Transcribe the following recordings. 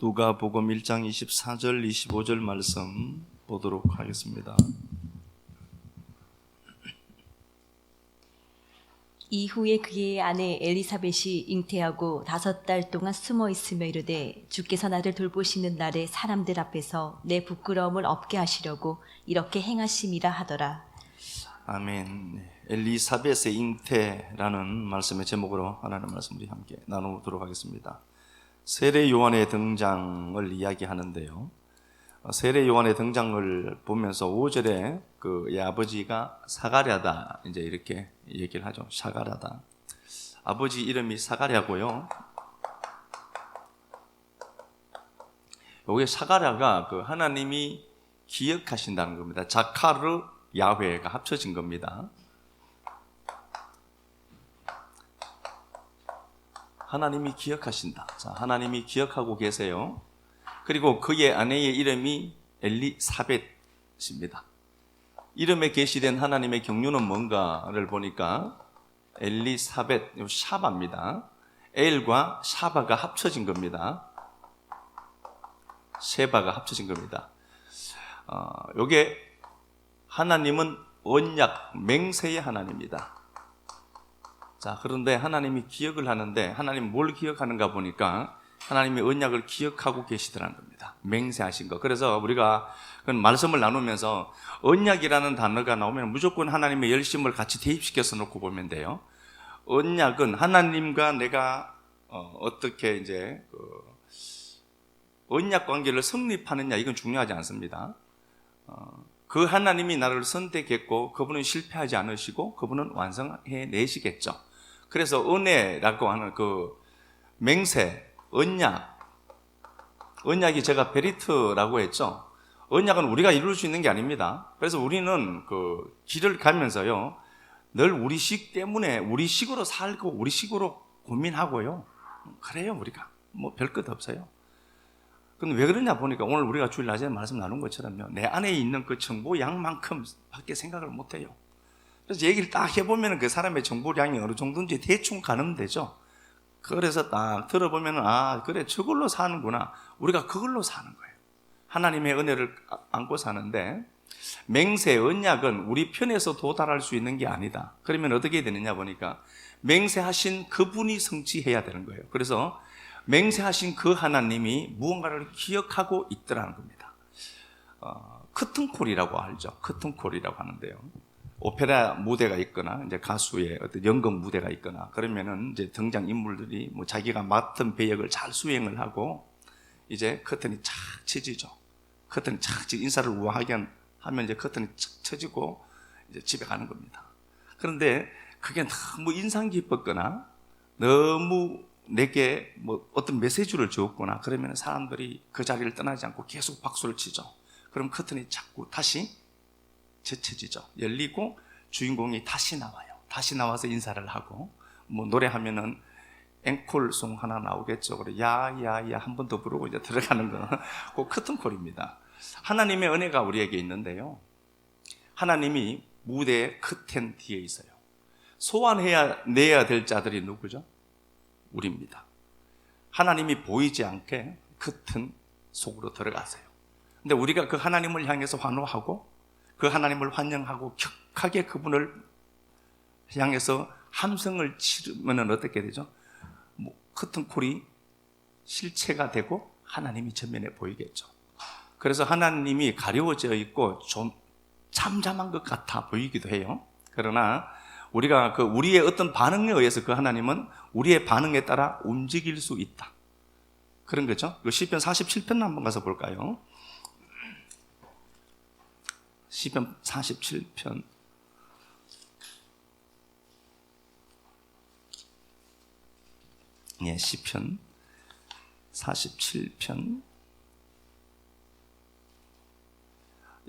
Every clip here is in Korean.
누가복음 1장 24절 25절 말씀 보도록 하겠습니다. 이후에 그의 아내 엘리사벳이 잉태하고 5달 동안 숨어 있으며 이르되 주께서 나를 돌보시는 날에 사람들 앞에서 내 부끄러움을 없게 하시려고 이렇게 행하심이라 하더라. 아멘. 엘리사벳의 잉태라는 말씀의 제목으로 하나님 말씀 우리 함께 나누도록 하겠습니다. 세례 요한의 등장을 이야기하는데요. 세례 요한의 등장을 보면서 5절에 이 아버지가 사가랴다 이제 이렇게 얘기를 하죠. 사가랴다. 아버지 이름이 사가랴고요. 여기 사가랴가 하나님이 기억하신다는 겁니다. 자카르 야훼가 합쳐진 겁니다. 하나님이 기억하신다. 자, 하나님이 기억하고 계세요. 그리고 그의 아내의 이름이 엘리사벳입니다. 이름에 계시된 하나님의 경륜은 뭔가를 보니까 엘리사벳, 샤바입니다. 엘과 샤바가 합쳐진 겁니다. 쉐바가 합쳐진 겁니다. 요게 하나님은 언약, 맹세의 하나님입니다. 자, 그런데 하나님이 기억을 하는데 하나님 뭘 기억하는가 보니까 하나님이 언약을 기억하고 계시더라는 겁니다. 맹세하신 거. 그래서 우리가 말씀을 나누면서 언약이라는 단어가 나오면 무조건 하나님의 열심을 같이 대입시켜서 놓고 보면 돼요. 언약은 하나님과 내가 어떻게 이제 언약 관계를 성립하느냐, 이건 중요하지 않습니다. 그 하나님이 나를 선택했고 그분은 실패하지 않으시고 그분은 완성해 내시겠죠. 그래서 은혜라고 하는 맹세, 언약이 제가 베리트라고 했죠. 언약은 우리가 이룰 수 있는 게 아닙니다. 그래서 우리는 길을 가면서요, 늘 우리식 때문에 우리식으로 살고 우리식으로 고민하고요. 그래요, 우리가. 별 것 없어요. 근데 왜 그러냐 보니까 오늘 우리가 주일 낮에 말씀 나눈 것처럼요, 내 안에 있는 그 정보량만큼 밖에 생각을 못 해요. 그래서 얘기를 딱 해보면 그 사람의 정보량이 어느 정도인지 대충 가늠되죠. 그래서 딱 들어보면 그래, 저걸로 사는구나. 우리가 그걸로 사는 거예요. 하나님의 은혜를 안고 사는데, 맹세, 언약은 우리 편에서 도달할 수 있는 게 아니다. 그러면 어떻게 되느냐 보니까 맹세하신 그분이 성취해야 되는 거예요. 그래서 맹세하신 그 하나님이 무언가를 기억하고 있더라는 겁니다. 커튼콜이라고 알죠. 커튼콜이라고 하는데요. 오페라 무대가 있거나 이제 가수의 어떤 연극 무대가 있거나 그러면은 이제 등장 인물들이 자기가 맡은 배역을 잘 수행을 하고 이제 커튼이 착 쳐지죠. 커튼이 착 쳐지고 인사를 우아하게 하면 이제 커튼이 착 쳐지고 이제 집에 가는 겁니다. 그런데 그게 너무 인상 깊었거나 너무 내게 어떤 메시지를 주었거나 그러면 사람들이 그 자리를 떠나지 않고 계속 박수를 치죠. 그럼 커튼이 자꾸 다시 젖혀지죠. 열리고 주인공이 다시 나와요. 다시 나와서 인사를 하고 노래하면은 앵콜송 하나 나오겠죠. 그래 야야야 한 번 더 부르고 이제 들어가는 거. 그 커튼콜입니다. 하나님의 은혜가 우리에게 있는데요, 하나님이 무대의 커튼 뒤에 있어요. 소환해야 될 자들이 누구죠? 우리입니다. 하나님이 보이지 않게 커튼 속으로 들어가세요. 근데 우리가 그 하나님을 향해서 환호하고 그 하나님을 환영하고 격하게 그분을 향해서 함성을 치르면 어떻게 되죠? 커튼콜이 실체가 되고 하나님이 전면에 보이겠죠. 그래서 하나님이 가려워져 있고 좀 잠잠한 것 같아 보이기도 해요. 그러나 우리가 우리의 어떤 반응에 의해서 그 하나님은 우리의 반응에 따라 움직일 수 있다. 그런 거죠. 시편 47편 한번 가서 볼까요? 시편 47편. 예, 시편 47편.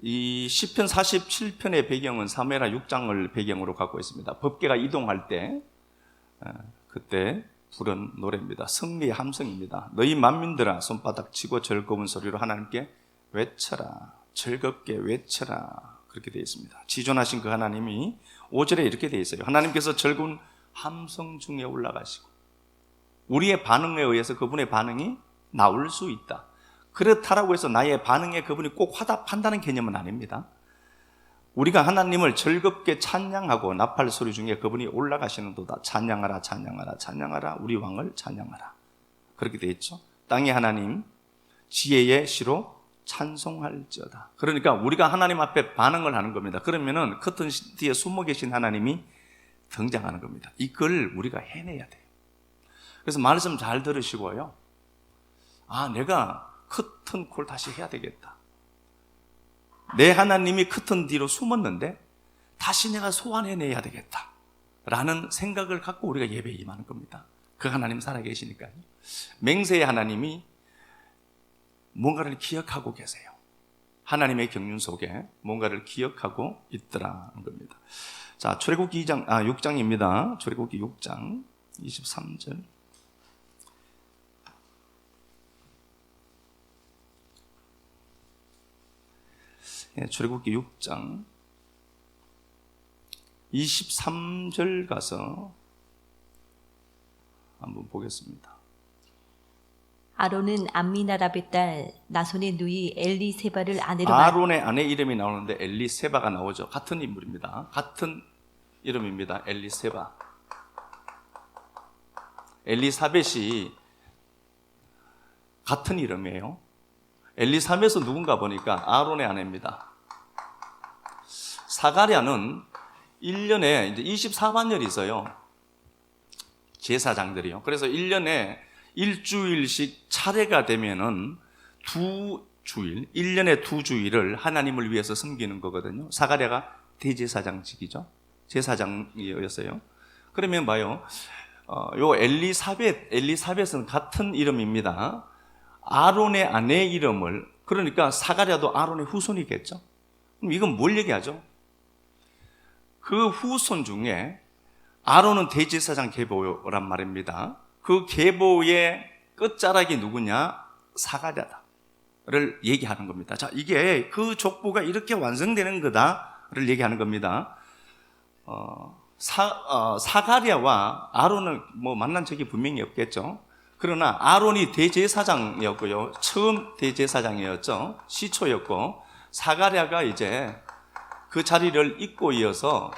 이 시편 47편의 배경은 사무엘하 6장을 배경으로 갖고 있습니다. 법궤가 이동할 때 그때 부른 노래입니다. 승리의 함성입니다. 너희 만민들아 손바닥 치고 즐거운 소리로 하나님께 외쳐라. 즐겁게 외쳐라. 그렇게 되어 있습니다. 지존하신 그 하나님이 5절에 이렇게 되어 있어요. 하나님께서 즐거운 함성 중에 올라가시고 우리의 반응에 의해서 그분의 반응이 나올 수 있다. 그렇다라고 해서 나의 반응에 그분이 꼭 화답한다는 개념은 아닙니다. 우리가 하나님을 즐겁게 찬양하고 나팔 소리 중에 그분이 올라가시는 도다. 찬양하라 찬양하라 찬양하라 우리 왕을 찬양하라. 그렇게 되어 있죠. 땅의 하나님 지혜의 시로 찬송할지어다. 그러니까 우리가 하나님 앞에 반응을 하는 겁니다. 그러면은 커튼 뒤에 숨어 계신 하나님이 등장하는 겁니다. 이걸 우리가 해내야 돼요. 그래서 말씀 잘 들으시고요. 아, 내가 커튼콜 다시 해야 되겠다. 내 하나님이 커튼 뒤로 숨었는데 다시 내가 소환해내야 되겠다 라는 생각을 갖고 우리가 예배에 임하는 겁니다. 그 하나님 살아계시니까요. 맹세의 하나님이 뭔가를 기억하고 계세요. 하나님의 경륜 속에 뭔가를 기억하고 있더라는 겁니다. 자, 출애굽기 6장입니다. 출애굽기 6장 23절. 출애굽기 6장 23절 가서 한번 보겠습니다. 아론은 암미나답의 딸 나손의 누이 엘리세바를 아내로 아론의 아내 이름이 나오는데 엘리세바가 나오죠. 같은 인물입니다. 같은 이름입니다. 엘리세바. 엘리사벳이 같은 이름이에요. 엘리사벳은 누군가 보니까 아론의 아내입니다. 사가랴는 1년에 이제 24반열이 있어요. 제사장들이요. 그래서 1년에 일주일씩 차례가 되면은 1년에 2주일을 하나님을 위해서 섬기는 거거든요. 사가랴가 대제사장직이죠. 제사장이었어요. 그러면 봐요. 요 엘리사벳은 같은 이름입니다. 아론의 아내 이름을, 그러니까 사가랴도 아론의 후손이겠죠. 그럼 이건 뭘 얘기하죠? 그 후손 중에 아론은 대제사장 계보란 말입니다. 그 계보의 끝자락이 누구냐? 사가랴다를 얘기하는 겁니다. 자, 이게 그 족보가 이렇게 완성되는 거다를 얘기하는 겁니다. 사가랴와 아론은 뭐 만난 적이 분명히 없겠죠. 그러나 아론이 대제사장이었고요. 처음 대제사장이었죠. 시초였고, 사가랴가 이제 그 자리를 잇고 있어서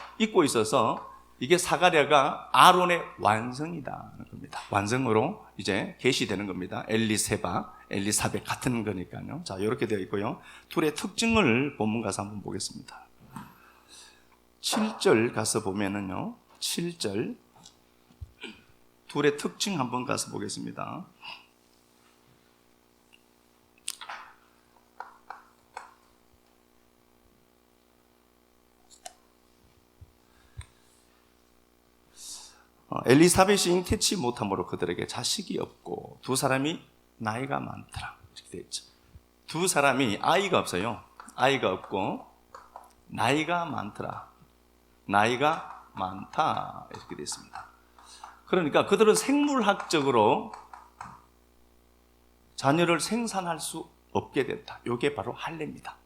이게 사가랴가 아론의 완성이다는 겁니다. 완성으로 이제 계시되는 겁니다. 엘리세바, 엘리사벳 같은 거니까요. 자, 이렇게 되어 있고요. 둘의 특징을 본문 가서 한번 보겠습니다. 7절 가서 보면은요. 7절 둘의 특징 한번 가서 보겠습니다. 엘리사벳이 잉태치 못함으로 그들에게 자식이 없고 두 사람이 나이가 많더라. 이렇게 되어 있죠. 두 사람이 아이가 없어요. 아이가 없고 나이가 많더라. 나이가 많다. 이렇게 되어 있습니다. 그러니까 그들은 생물학적으로 자녀를 생산할 수 없게 됐다. 이게 바로 할례입니다.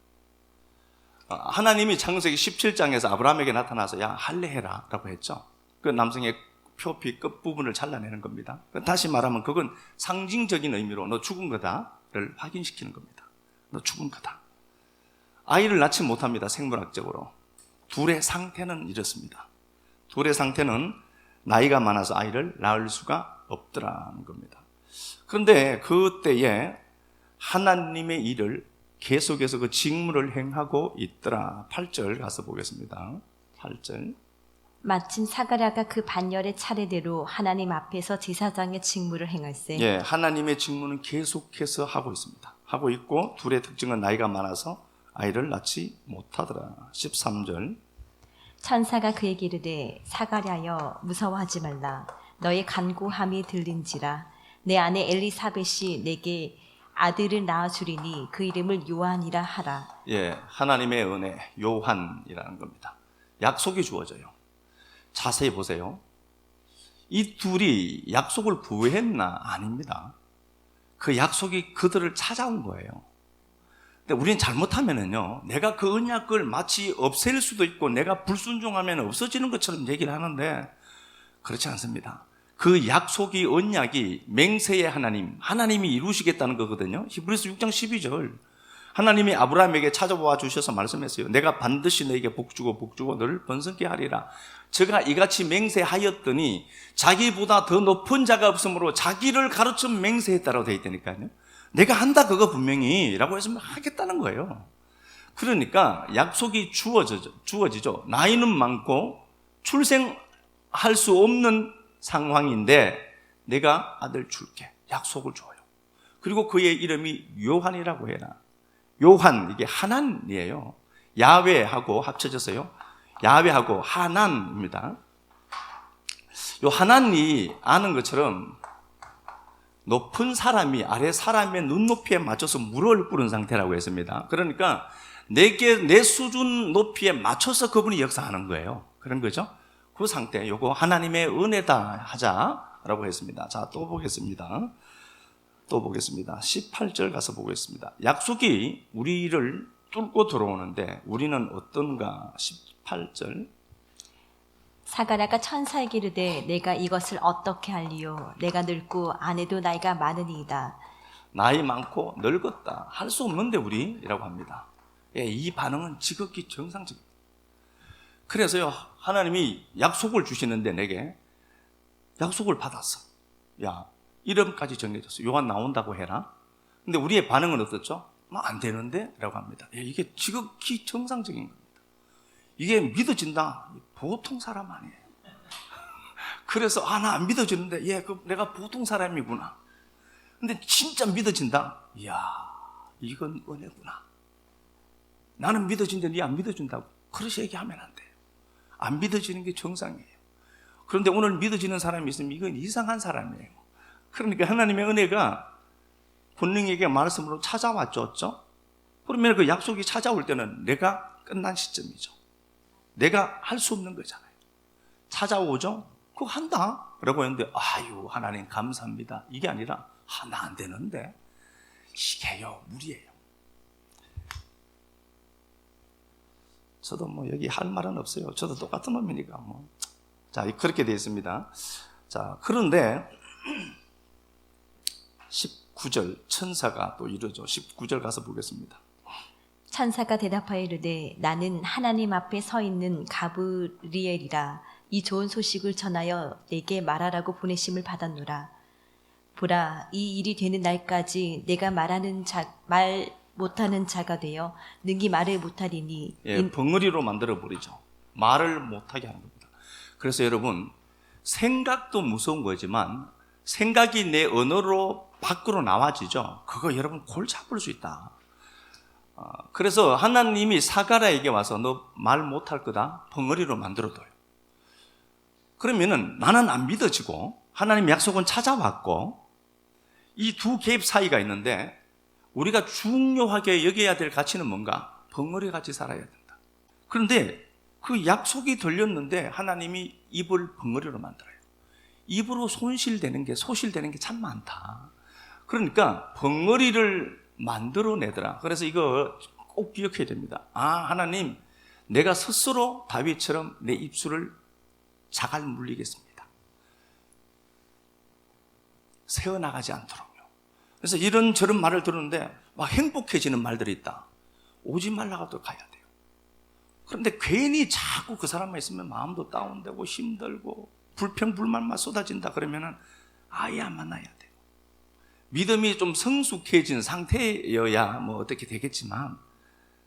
하나님이 창세기 17장에서 아브라함에게 나타나서 야 할례해라 라고 했죠. 그 남성의 표피 끝부분을 잘라내는 겁니다. 다시 말하면 그건 상징적인 의미로 너 죽은 거다를 확인시키는 겁니다. 너 죽은 거다. 아이를 낳지 못합니다. 생물학적으로. 둘의 상태는 이렇습니다. 둘의 상태는 나이가 많아서 아이를 낳을 수가 없더라는 겁니다. 그런데 그때에 하나님의 일을 계속해서 그 직무를 행하고 있더라. 8절 가서 보겠습니다. 8절. 마침 사가랴가 그 반열의 차례대로 하나님 앞에서 제사장의 직무를 행할세. 예, 하나님의 직무는 계속해서 하고 있습니다. 하고 있고 둘의 특징은 나이가 많아서 아이를 낳지 못하더라. 13절. 천사가 그에게 이르되 사가랴여 무서워하지 말라. 너의 간구함이 들린지라. 내 아내 엘리사벳이 내게 아들을 낳아주리니 그 이름을 요한이라 하라. 예, 하나님의 은혜 요한이라는 겁니다. 약속이 주어져요. 자세히 보세요. 이 둘이 약속을 구했나? 아닙니다. 그 약속이 그들을 찾아온 거예요. 근데 우리는 잘못하면은요, 내가 그 언약을 마치 없앨 수도 있고 내가 불순종하면 없어지는 것처럼 얘기를 하는데 그렇지 않습니다. 그 약속이 언약이 맹세의 하나님이 이루시겠다는 거거든요. 히브리서 6장 12절. 하나님이 아브라함에게 찾아와 주셔서 말씀했어요. 내가 반드시 너에게 복주고 너를 번성케 하리라. 제가 이같이 맹세하였더니 자기보다 더 높은 자가 없으므로 자기를 가르쳐 맹세했다라고 되어 있다니까요. 내가 한다 그거 분명히 라고 했으면 하겠다는 거예요. 그러니까 약속이 주어지죠. 나이는 많고 출생할 수 없는 상황인데 내가 아들 줄게. 약속을 줘요. 그리고 그의 이름이 요한이라고 해라. 요한, 이게 하난이에요. 야훼하고 합쳐져서요. 야훼하고 하난입니다. 요 하난이 아는 것처럼 높은 사람이 아래 사람의 눈높이에 맞춰서 물을 뿌린 상태라고 했습니다. 그러니까 내 수준 높이에 맞춰서 그분이 역사하는 거예요. 그런 거죠. 그 상태, 요거 하나님의 은혜다 하자라고 했습니다. 자, 또 보겠습니다. 18절 가서 보겠습니다. 약속이 우리를 뚫고 들어오는데 우리는 어떤가? 18절. 사가랴가 천사에게 이르되 내가 이것을 어떻게 할리요? 내가 늙고 아내도 나이가 많으니이다. 나이 많고 늙었다. 할 수 없는데 우리라고 합니다. 예, 이 반응은 지극히 정상적입니다. 그래서요, 하나님이 약속을 주시는데 내게 약속을 받았어. 야, 이름까지 정해졌어. 요한 나온다고 해라. 근데 우리의 반응은 어떻죠? 안 되는데? 라고 합니다. 예, 이게 지극히 정상적인 겁니다. 이게 믿어진다. 보통 사람 아니에요. 그래서 나 안 믿어지는데 내가 보통 사람이구나. 근데 진짜 믿어진다. 이야, 이건 은혜구나. 나는 믿어진데 네 안 믿어준다고. 그렇게 얘기하면 안 돼요. 안 믿어지는 게 정상이에요. 그런데 오늘 믿어지는 사람이 있으면 이건 이상한 사람이에요. 그러니까 하나님의 은혜가 본능에게 말씀으로 찾아왔죠. 그러면 그 약속이 찾아올 때는 내가 끝난 시점이죠. 내가 할 수 없는 거잖아요. 찾아오죠? 그거 한다 라고 했는데 아유 하나님 감사합니다. 이게 아니라 나 안 되는데 이게요 무리예요. 저도 여기 할 말은 없어요. 저도 똑같은 놈이니까 자, 그렇게 되어 있습니다. 자, 그런데 19절 천사가 또 이러죠. 19절 가서 보겠습니다. 천사가 대답하여 이르되 나는 하나님 앞에 서 있는 가브리엘이라. 이 좋은 소식을 전하여 내게 말하라고 보내심을 받았노라. 보라, 이 일이 되는 날까지 내가 말 못하는 자가 되어 능히 말을 못하리니. 예, 벙어리로 만들어 버리죠. 말을 못하게 하는 겁니다. 그래서 여러분, 생각도 무서운 거지만 생각이 내 언어로 밖으로 나와지죠. 그거 여러분 골 잡을 수 있다. 그래서 하나님이 사가랴에게 와서 너 말 못할 거다. 벙어리로 만들어둬요. 그러면은 나는 안 믿어지고 하나님 약속은 찾아왔고 이 두 갭 사이가 있는데 우리가 중요하게 여겨야 될 가치는 뭔가? 벙어리 같이 살아야 된다. 그런데 그 약속이 들렸는데 하나님이 입을 벙어리로 만들어요. 입으로 소실되는 게 참 많다. 그러니까 벙어리를 만들어내더라. 그래서 이거 꼭 기억해야 됩니다. 하나님, 내가 스스로 다윗처럼 내 입술을 자갈 물리겠습니다. 새어나가지 않도록요. 그래서 이런저런 말을 들었는데 막 행복해지는 말들이 있다. 오지 말라고 가야 돼요. 그런데 괜히 자꾸 그 사람만 있으면 마음도 다운되고 힘들고 불평불만만 쏟아진다 그러면은 아예 안 만나야 돼요. 믿음이 좀 성숙해진 상태여야 어떻게 되겠지만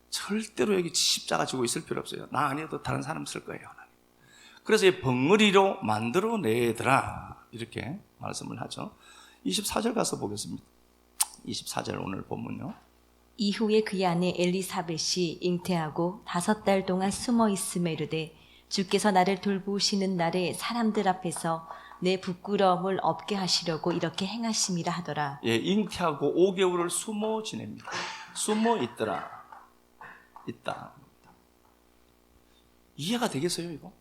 절대로 여기 십자가 지고 있을 필요 없어요. 나 아니어도 다른 사람 쓸 거예요. 그래서 이 벙어리로 만들어내더라 이렇게 말씀을 하죠. 24절 가서 보겠습니다. 24절 오늘 본문요. 이후에 그의 아내 엘리사벳이 잉태하고 5달 동안 숨어 있음에 이르되 주께서 나를 돌보시는 날에 사람들 앞에서 내 부끄러움을 없게 하시려고 이렇게 행하심이라 하더라. 예, 잉태하고 5개월을 숨어 지냅니다. 숨어 있더라. 있다. 이해가 되겠어요, 이거?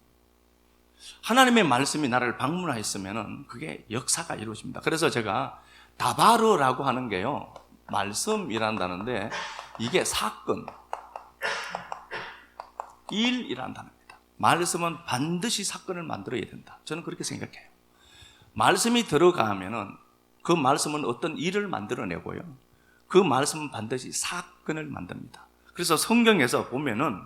하나님의 말씀이 나를 방문하였으면은 그게 역사가 이루어집니다. 그래서 제가 다바르라고 하는 게요, 말씀이란다는데 이게 사건, 일이란 단어입니다. 말씀은 반드시 사건을 만들어야 된다. 저는 그렇게 생각해요. 말씀이 들어가면은 그 말씀은 어떤 일을 만들어내고요. 그 말씀은 반드시 사건을 만듭니다. 그래서 성경에서 보면은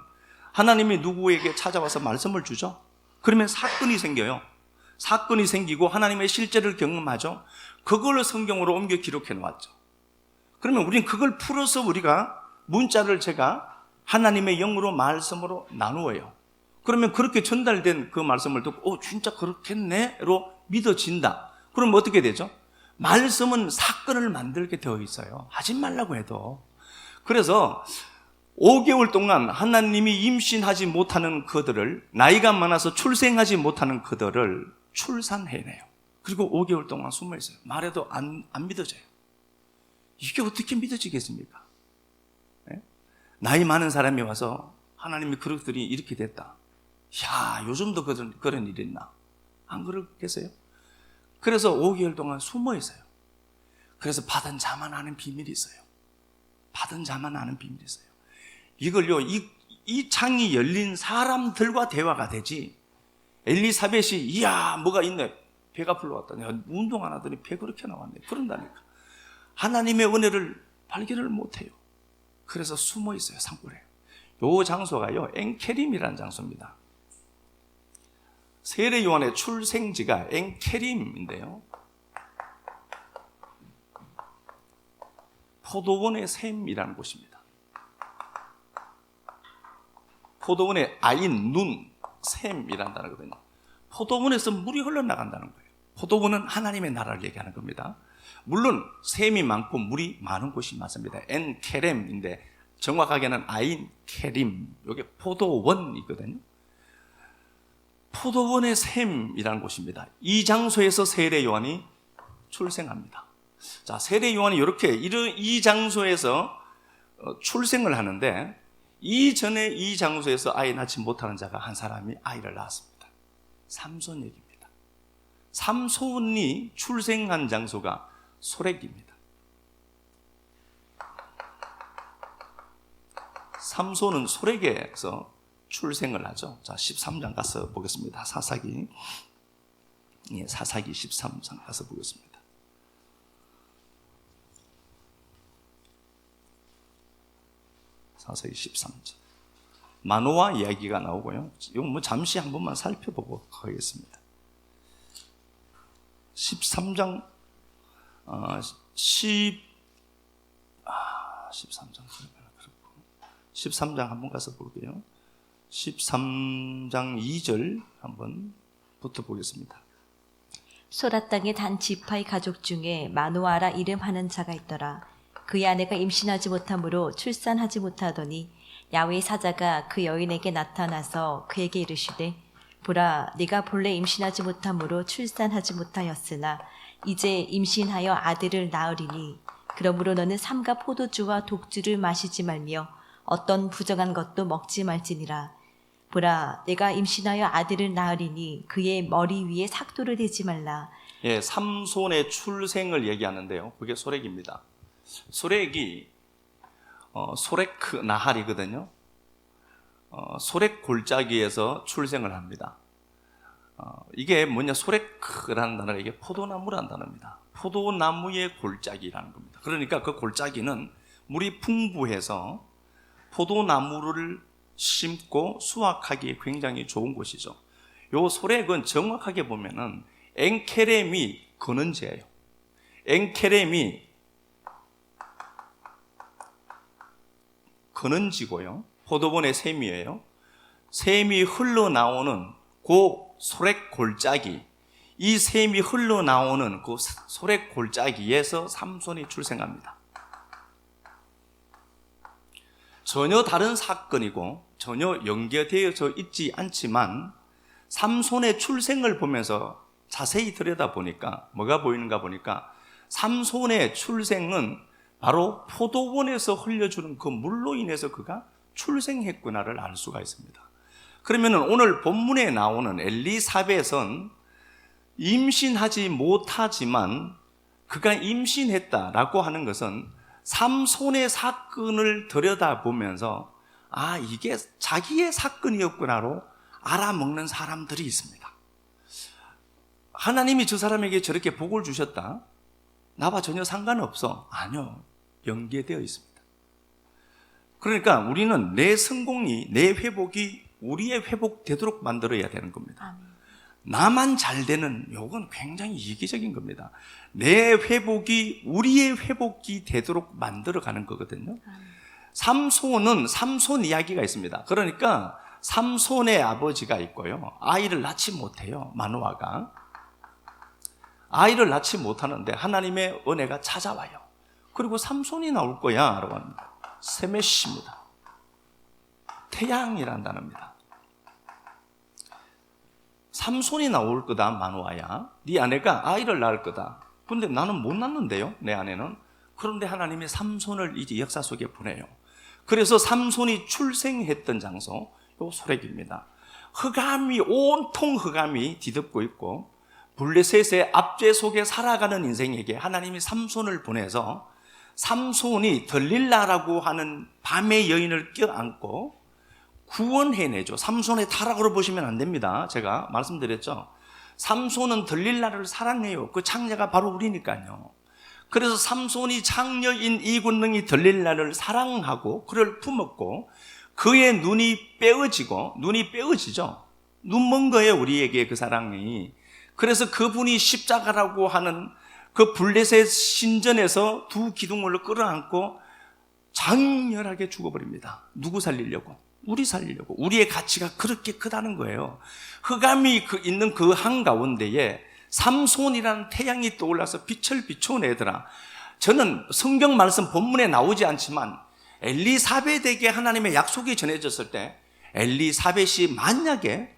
하나님이 누구에게 찾아와서 말씀을 주죠. 그러면 사건이 생겨요. 사건이 생기고 하나님의 실제를 경험하죠. 그걸 성경으로 옮겨 기록해 놓았죠. 그러면 우리는 그걸 풀어서 우리가 문자를 제가 하나님의 영으로 말씀으로 나누어요. 그러면 그렇게 전달된 그 말씀을 듣고 진짜 그렇겠네로 믿어진다. 그럼 어떻게 되죠? 말씀은 사건을 만들게 되어 있어요. 하지 말라고 해도. 그래서 5개월 동안 하나님이 임신하지 못하는 그들을, 나이가 많아서 출생하지 못하는 그들을 출산해내요. 그리고 5개월 동안 숨어 있어요. 말해도 안 믿어져요. 이게 어떻게 믿어지겠습니까? 네? 나이 많은 사람이 와서 하나님이 그릇들이 이렇게 됐다. 야, 요즘도 그런 일이 있나? 안 그러겠어요? 그래서 5개월 동안 숨어 있어요. 그래서 받은 자만 아는 비밀이 있어요. 받은 자만 아는 비밀이 있어요. 이걸요, 이 창이 열린 사람들과 대화가 되지. 엘리사벳이 이야 뭐가 있네. 배가 불러왔다니. 운동 안 하더니 배 그렇게 나왔네. 그런다니까. 하나님의 은혜를 발견을 못해요. 그래서 숨어 있어요. 산골에. 요 장소가요 엔케림이라는 장소입니다. 세례 요한의 출생지가 엔케림인데요, 포도원의 샘이라는 곳입니다. 포도원의 아인, 눈, 샘이라는 단어거든요. 포도원에서 물이 흘러나간다는 거예요. 포도원은 하나님의 나라를 얘기하는 겁니다. 물론 샘이 많고 물이 많은 곳이 맞습니다. 엔케렘인데 정확하게는 아인 케림, 이게 포도원이거든요. 포도원의 샘이라는 곳입니다. 이 장소에서 세례 요한이 출생합니다. 자, 세례 요한이 이렇게 이 장소에서 출생을 하는데, 이전에 이 장소에서 아이 낳지 못하는 자가 한 사람이 아이를 낳았습니다. 삼손 얘기입니다. 삼손이 출생한 장소가 소렉입니다. 삼손은 소렉에서 출생을 하죠. 자, 13장 가서 보겠습니다. 사사기 13장 가서 보겠습니다. 사사기 13장. 마노아 이야기가 나오고요. 이건 잠시 한 번만 살펴보고 가겠습니다. 13장 13장 한번 가서 볼게요. 13장 2절 한번 붙어보겠습니다. 소라 땅의 단 지파의 가족 중에 마노아라 이름하는 자가 있더라. 그의 아내가 임신하지 못하므로 출산하지 못하더니 야훼의 사자가 그 여인에게 나타나서 그에게 이르시되, 보라, 네가 본래 임신하지 못하므로 출산하지 못하였으나 이제 임신하여 아들을 낳으리니 그러므로 너는 삼가 포도주와 독주를 마시지 말며 어떤 부정한 것도 먹지 말지니라. 보라, 내가 임신하여 아들을 낳으리니 그의 머리 위에 삭도를 대지 말라. 예, 삼손의 출생을 얘기하는데요. 그게 소렉입니다. 소렉이 소레크 나할이거든요. 소렉 골짜기에서 출생을 합니다. 이게 뭐냐, 소레크라는 단어가 이게 포도나무라는 단어입니다. 포도나무의 골짜기라는 겁니다. 그러니까 그 골짜기는 물이 풍부해서 포도나무를 심고 수확하기에 굉장히 좋은 곳이죠. 요 소렉은 정확하게 보면은 엔케렘이 근원지예요. 엔케렘이 근원지고요. 포도원의 샘이에요. 샘이 흘러나오는 그 소렉 골짜기, 이 샘이 흘러나오는 그 소렉 골짜기에서 삼손이 출생합니다. 전혀 다른 사건이고 전혀 연계되어져 있지 않지만 삼손의 출생을 보면서 자세히 들여다보니까 뭐가 보이는가 보니까 삼손의 출생은 바로 포도원에서 흘려주는 그 물로 인해서 그가 출생했구나를 알 수가 있습니다. 그러면 오늘 본문에 나오는 엘리사벳은 임신하지 못하지만 그가 임신했다라고 하는 것은 삼손의 사건을 들여다보면서 이게 자기의 사건이었구나로 알아먹는 사람들이 있습니다. 하나님이 저 사람에게 저렇게 복을 주셨다? 나와 전혀 상관없어. 아니요. 연계되어 있습니다. 그러니까 우리는 내 성공이, 내 회복이 우리의 회복되도록 만들어야 되는 겁니다. 아멘. 나만 잘 되는, 요건 굉장히 이기적인 겁니다. 내 회복이 우리의 회복이 되도록 만들어가는 거거든요. 삼손은 삼손 이야기가 있습니다. 그러니까 삼손의 아버지가 있고요. 아이를 낳지 못해요. 마노아가. 아이를 낳지 못하는데 하나님의 은혜가 찾아와요. 그리고 삼손이 나올 거야 라고 합니다. 세메시입니다. 태양이란 단어입니다. 삼손이 나올 거다 마노아야. 네 아내가 아이를 낳을 거다. 근데 나는 못 낳는데요, 내 아내는. 그런데 하나님이 삼손을 이제 역사 속에 보내요. 그래서 삼손이 출생했던 장소, 요 소렉입니다. 흑암이, 온통 흑암이 뒤덮고 있고 블레셋의 압제 속에 살아가는 인생에게 하나님이 삼손을 보내서 삼손이 들릴라라고 하는 밤의 여인을 껴안고 구원해내죠. 삼손의 타락으로 보시면 안 됩니다. 제가 말씀드렸죠. 삼손은 들릴라를 사랑해요. 그 창녀가 바로 우리니까요. 그래서 삼손이 창녀인 이 군능이 들릴라를 사랑하고 그를 품었고 그의 눈이 빼어지죠. 눈 먼 거예요, 우리에게 그 사랑이. 그래서 그분이 십자가라고 하는 그 블레셋 신전에서 두 기둥을 끌어안고 장렬하게 죽어버립니다. 누구 살리려고? 우리 살리려고. 우리의 가치가 그렇게 크다는 거예요. 흑암이 있는 그 한가운데에 삼손이라는 태양이 떠올라서 빛을 비춰내더라. 저는 성경 말씀 본문에 나오지 않지만 엘리사벳에게 하나님의 약속이 전해졌을 때 엘리사벳이 만약에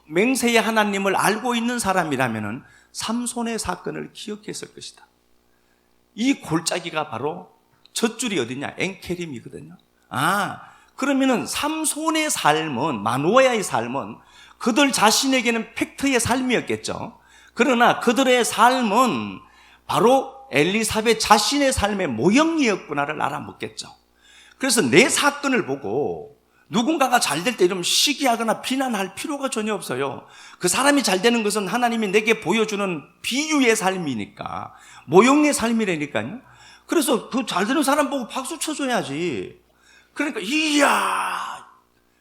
맹세의 하나님을 알고 있는 사람이라면 삼손의 사건을 기억했을 것이다. 이 골짜기가 바로 젖줄이 어디냐? 엔케림이거든요. 그러면은 삼손의 삶은, 마노아의 삶은 그들 자신에게는 팩트의 삶이었겠죠. 그러나 그들의 삶은 바로 엘리사벳 자신의 삶의 모형이었구나를 알아먹겠죠. 그래서 내 사건을 보고 누군가가 잘 될 때 이러면 시기하거나 비난할 필요가 전혀 없어요. 그 사람이 잘 되는 것은 하나님이 내게 보여주는 비유의 삶이니까, 모형의 삶이라니까요. 그래서 그 잘 되는 사람 보고 박수 쳐줘야지. 그러니까 이야,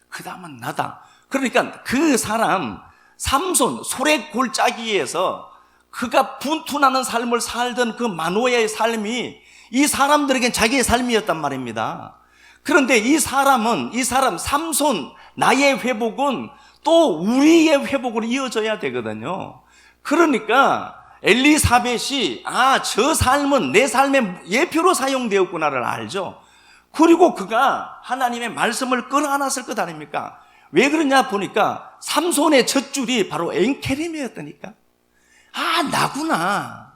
그 다음은 나다. 그러니까 그 사람 삼손 소렉 골짜기에서 그가 분투나는 삶을 살던 그 마노아의 삶이 이 사람들에겐 자기의 삶이었단 말입니다. 그런데 이 사람 삼손, 나의 회복은 또 우리의 회복으로 이어져야 되거든요. 그러니까 엘리사벳이 저 삶은 내 삶의 예표로 사용되었구나를 알죠. 그리고 그가 하나님의 말씀을 끌어안았을 것 아닙니까? 왜 그러냐 보니까 삼손의 젖줄이 바로 엔케림이었다니까. 나구나.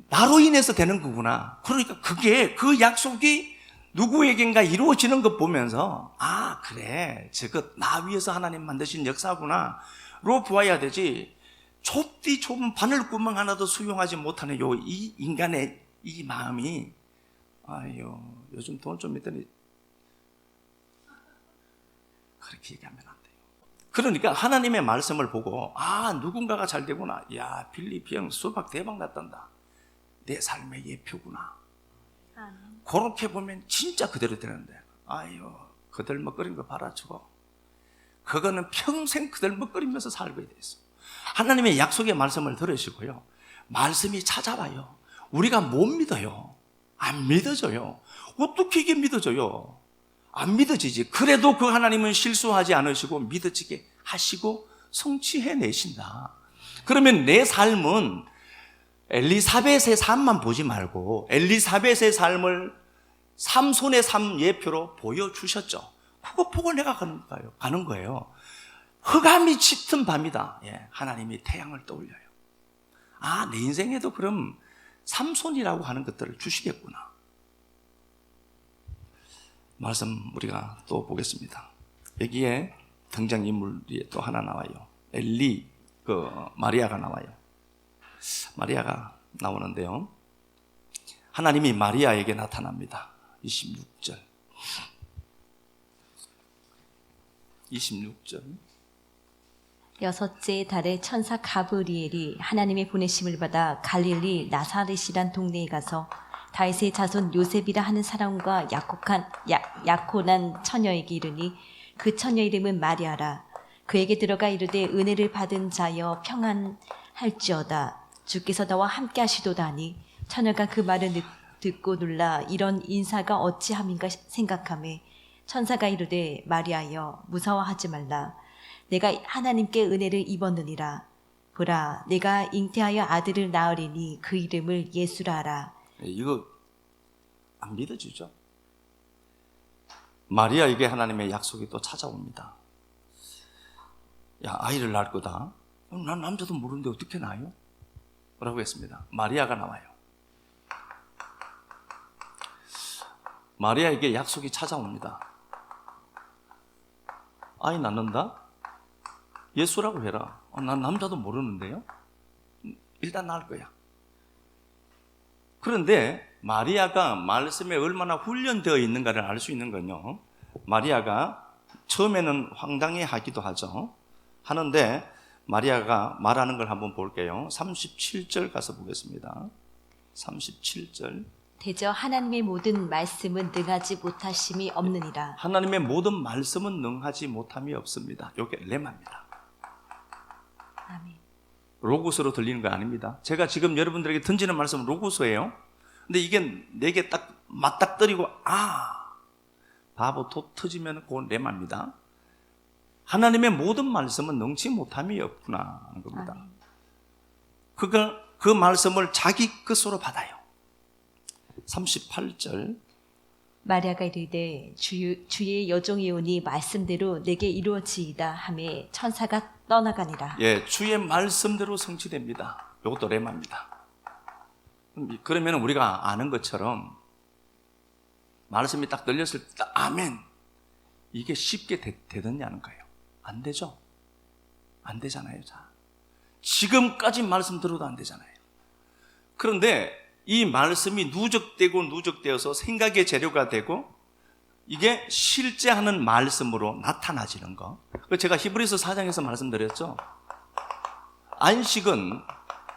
나로 인해서 되는 거구나. 그러니까 그게, 그 약속이 누구에겐가 이루어지는 것 보면서 그래, 저거 나 위해서 하나님 만드신 역사구나 로 보아야 되지. 좁디 좁은 바늘구멍 하나도 수용하지 못하는 이 인간의 이 마음이 요즘 돈 좀 있더니 그렇게 얘기하면 안 돼요. 그러니까 하나님의 말씀을 보고 누군가가 잘 되구나. 야, 빌립 형 수박 대박 났단다. 내 삶의 예표구나. 그렇게 보면 진짜 그대로 되는데 그들먹거린 거 봐라 저거. 그거는 평생 그들먹거리면서 살고 있어. 하나님의 약속의 말씀을 들으시고요, 말씀이 찾아와요. 우리가 못 믿어요. 안 믿어져요. 어떻게 이게 믿어져요? 안 믿어지지. 그래도 그 하나님은 실수하지 않으시고 믿어지게 하시고 성취해내신다. 그러면 내 삶은 엘리사벳의 삶만 보지 말고 엘리사벳의 삶을 삼손의 삶 예표로 보여주셨죠. 그거 보고 내가 가는 거예요. 흑암이 짙은 밤이다. 하나님이 태양을 떠올려요. 내 인생에도 그럼 삼손이라고 하는 것들을 주시겠구나. 말씀 우리가 또 보겠습니다. 여기에 등장인물이 또 하나 나와요. 마리아가 나와요. 마리아가 나오는데요, 하나님이 마리아에게 나타납니다. 26절. 6째 달에 천사 가브리엘이 하나님의 보내심을 받아 갈릴리 나사렛이란 동네에 가서 다윗의 자손 요셉이라 하는 사람과 약혼한 처녀에게 이르니 그 처녀 이름은 마리아라. 그에게 들어가 이르되 은혜를 받은 자여 평안할지어다. 주께서 너와 함께 하시도다 하니 처녀가 그 말을 듣고 놀라 이런 인사가 어찌함인가 생각하매 천사가 이르되 마리아여 무서워하지 말라. 내가 하나님께 은혜를 입었느니라. 보라 내가 잉태하여 아들을 낳으리니 그 이름을 예수라 하라. 이거 안 믿어지죠? 마리아에게 하나님의 약속이 또 찾아옵니다. 야, 아이를 낳을 거다. 난 남자도 모르는데 어떻게 낳아요? 라고 했습니다. 마리아가 나와요. 마리아에게 약속이 찾아옵니다. 아이 낳는다? 예수라고 해라. 난 남자도 모르는데요. 일단 낳을 거야. 그런데 마리아가 말씀에 얼마나 훈련되어 있는가를 알 수 있는 건요, 마리아가 처음에는 황당해하기도 하죠. 하는데 마리아가 말하는 걸 한번 볼게요. 37절 가서 보겠습니다. 37절. 대저 하나님의 모든 말씀은 능하지 못하심이 없느니라. 하나님의 모든 말씀은 능하지 못함이 없습니다. 이게 레마입니다. 아멘. 로고스로 들리는 거 아닙니다. 제가 지금 여러분들에게 던지는 말씀은 로고스예요. 근데 이게 내게 딱 맞닥뜨리고 바보 톡 터지면 그건 레마입니다. 하나님의 모든 말씀은 능치 못함이 없구나 하는 겁니다. 그 말씀을 자기 것으로 받아요. 38절. 마리아가 이르되 주의 여종이 오니 말씀대로 내게 이루어지이다 하매 천사가 떠나가니라. 예, 주의 말씀대로 성취됩니다. 이것도 레마입니다. 그러면 우리가 아는 것처럼 말씀이 딱 들렸을 때 아멘, 이게 쉽게 되느냐는 거예요. 안 되죠? 안 되잖아요. 자, 지금까지 말씀 들어도 안 되잖아요. 그런데 이 말씀이 누적되어서 생각의 재료가 되고 이게 실제하는 말씀으로 나타나지는 거. 제가 히브리서 4장에서 말씀드렸죠. 안식은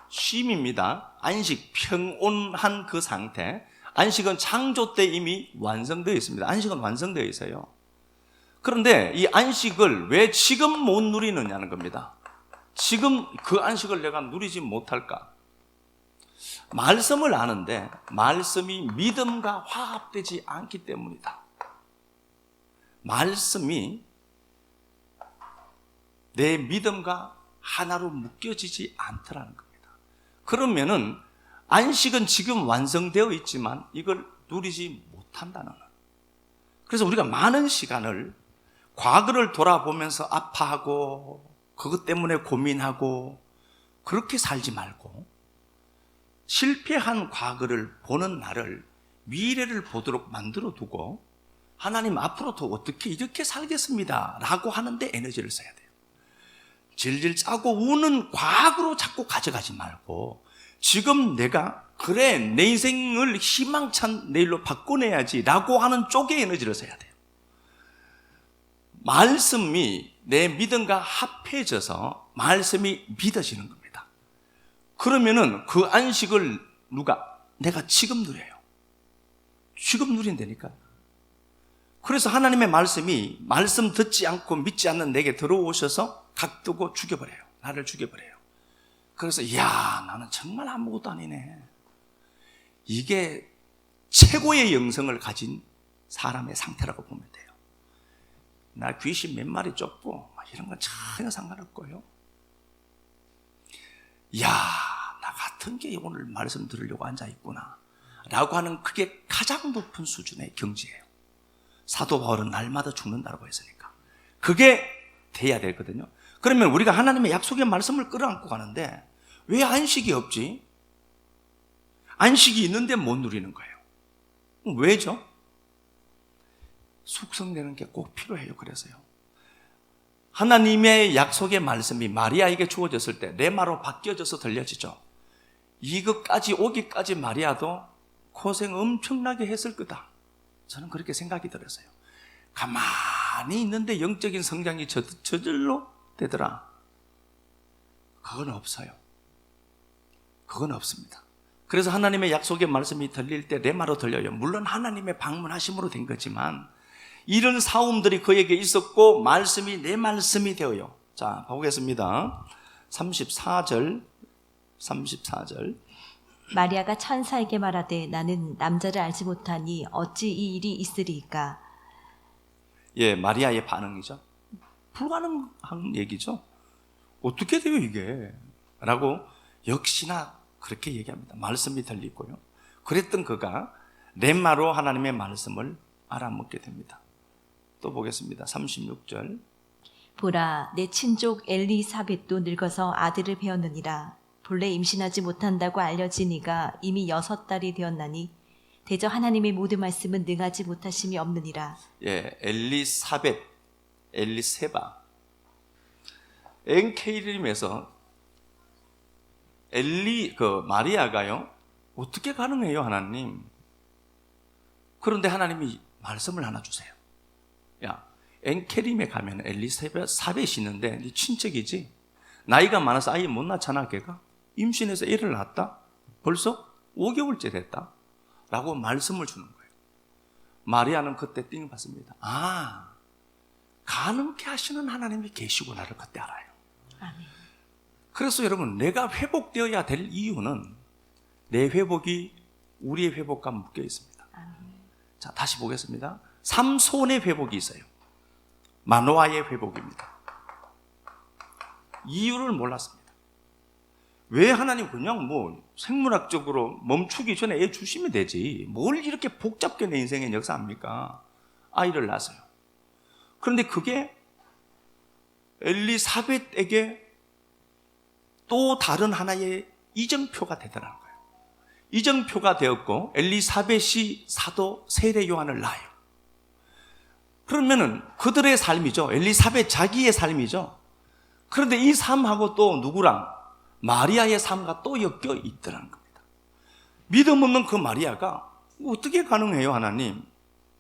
쉼입니다. 안식, 평온한 그 상태. 안식은 창조 때 이미 완성되어 있습니다. 안식은 완성되어 있어요. 그런데 이 안식을 왜 지금 못 누리느냐는 겁니다. 지금 그 안식을 내가 누리지 못할까? 말씀을 아는데 말씀이 믿음과 화합되지 않기 때문이다. 말씀이 내 믿음과 하나로 묶여지지 않더라는 겁니다. 그러면은 안식은 지금 완성되어 있지만 이걸 누리지 못한다는 거예요. 그래서 우리가 많은 시간을 과거를 돌아보면서 아파하고 그것 때문에 고민하고 그렇게 살지 말고 실패한 과거를 보는 나를 미래를 보도록 만들어 두고 하나님 앞으로도 어떻게 이렇게 살겠습니다 라고 하는데 에너지를 써야 돼요. 질질 짜고 우는 과거로 자꾸 가져가지 말고 지금 내가 그래 내 인생을 희망찬 내일로 바꿔내야지 라고 하는 쪽에 에너지를 써야 돼요. 말씀이 내 믿음과 합해져서 말씀이 믿어지는 겁니다. 그러면은 그 안식을 내가 지금 누려요. 지금 누린다니까. 그래서 하나님의 말씀이 말씀 듣지 않고 믿지 않는 내게 들어오셔서 각두고 죽여버려요. 나를 죽여버려요. 그래서 나는 정말 아무것도 아니네. 이게 최고의 영성을 가진 사람의 상태라고 보면 돼요. 나 귀신 몇 마리 쫓고 이런 건 전혀 상관없고요. 나 같은 게 오늘 말씀 들으려고 앉아있구나 라고 하는 그게 가장 높은 수준의 경지예요. 사도 바울은 날마다 죽는다고 했으니까 그게 돼야 되거든요. 그러면 우리가 하나님의 약속의 말씀을 끌어안고 가는데 왜 안식이 없지? 안식이 있는데 못 누리는 거예요. 왜죠? 숙성되는 게 꼭 필요해요. 그래서요. 하나님의 약속의 말씀이 마리아에게 주어졌을 때 레마로 바뀌어져서 들려지죠. 이것까지 오기까지 마리아도 고생 엄청나게 했을 거다. 저는 그렇게 생각이 들었어요. 가만히 있는데 영적인 성장이 저절로 되더라. 그건 없어요. 그건 없습니다. 그래서 하나님의 약속의 말씀이 들릴 때 레마로 들려요. 물론 하나님의 방문하심으로 된 거지만 이런 사움들이 그에게 있었고 말씀이 내 말씀이 되어요. 자, 보겠습니다. 34절. 마리아가 천사에게 말하되 나는 남자를 알지 못하니 어찌 이 일이 있으리까? 예, 마리아의 반응이죠. 불가능한 얘기죠. 어떻게 돼요 이게? 라고 역시나 그렇게 얘기합니다. 말씀이 들리고요. 그랬던 그가 렘마로 하나님의 말씀을 알아먹게 됩니다. 또 보겠습니다. 36절. 보라, 내 친족 엘리사벳도 늙어서 아들을 배었느니라. 본래 임신하지 못한다고 알려진 이가 이미 6달이 되었나니 대저 하나님의 모든 말씀은 능하지 못하심이 없느니라. 예, 엘리세바. 엔케이림에서 마리아가요, 어떻게 가능해요, 하나님? 그런데 하나님이 말씀을 하나 주세요. 야, 엔케림에 가면 엘리사벳이 있는데 네 친척이지? 나이가 많아서 아예 못 낳잖아, 걔가. 임신해서 애를 낳았다? 벌써 5개월째 됐다? 라고 말씀을 주는 거예요. 마리아는 그때 띵 받습니다. 아, 가능케 하시는 하나님이 계시구나를 그때 알아요. 아멘. 그래서 여러분, 내가 회복되어야 될 이유는 내 회복이 우리의 회복과 묶여 있습니다. 자, 다시 보겠습니다. 삼손의 회복이 있어요. 마노아의 회복입니다. 이유를 몰랐습니다. 왜 하나님 그냥 생물학적으로 멈추기 전에 애 주시면 되지, 뭘 이렇게 복잡게 내 인생에 역사합니까? 아이를 낳았어요. 그런데 그게 엘리사벳에게 또 다른 하나의 이정표가 되더라는 거예요. 이정표가 되었고 엘리사벳이 사도 세례 요한을 낳아요. 그러면은 그들의 삶이죠. 엘리사벳 자기의 삶이죠. 그런데 이 삶하고 또 누구랑? 마리아의 삶과 또 엮여 있더라는 겁니다. 믿음 없는 그 마리아가 어떻게 가능해요, 하나님?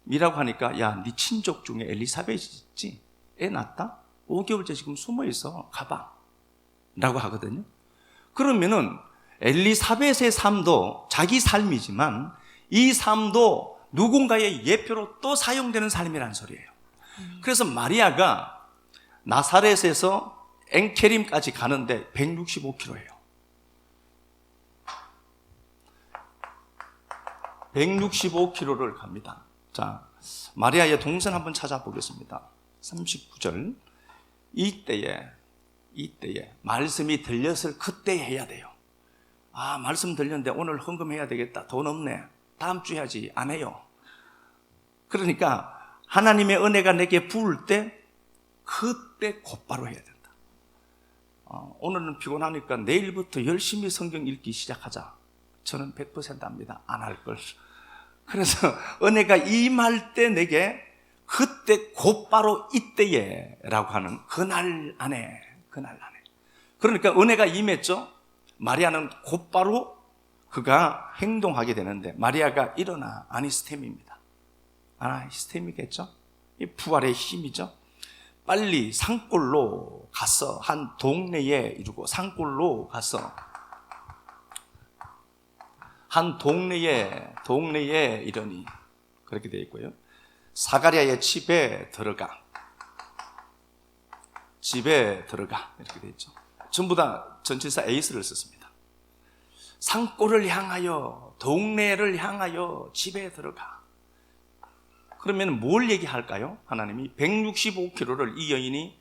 이라고 하니까, 야, 네 친족 중에 엘리사벳이 있지? 애 낳았다? 5개월째 지금 숨어있어. 가봐. 라고 하거든요. 그러면은 엘리사벳의 삶도 자기 삶이지만 이 삶도 누군가의 예표로 또 사용되는 삶이라는 소리예요. 그래서 마리아가 나사렛에서 엔케림까지 가는데 165km예요. 165km를 갑니다. 자, 마리아의 동선 한번 찾아보겠습니다. 39절. 이때에 말씀이 들렸을 그때 해야 돼요. 아, 말씀 들렸는데 오늘 헌금해야 되겠다. 돈 없네. 다음 주 해야지. 안 해요. 그러니까 하나님의 은혜가 내게 부을 때 그때 곧바로 해야 된다. 오늘은 피곤하니까 내일부터 열심히 성경 읽기 시작하자. 저는 100% 합니다. 안 할 걸. 그래서 은혜가 임할 때 내게 그때 곧바로 이때에 라고 하는 그날 안에. 그러니까 은혜가 임했죠. 마리아는 곧바로 그가 행동하게 되는데, 마리아가 일어나 아니스템입니다. 아니스템이겠죠. 이 부활의 힘이죠. 빨리 산골로 가서 한 동네에 이르고, 산골로 가서 한 동네에 이르니, 그렇게 되어 있고요. 사가랴의 집에 들어가 이렇게 되어 있죠. 전부 다 전치사 에이스를 썼습니다. 산골을 향하여, 동네를 향하여 집에 들어가. 그러면 뭘 얘기할까요? 하나님이 165km를 이 여인이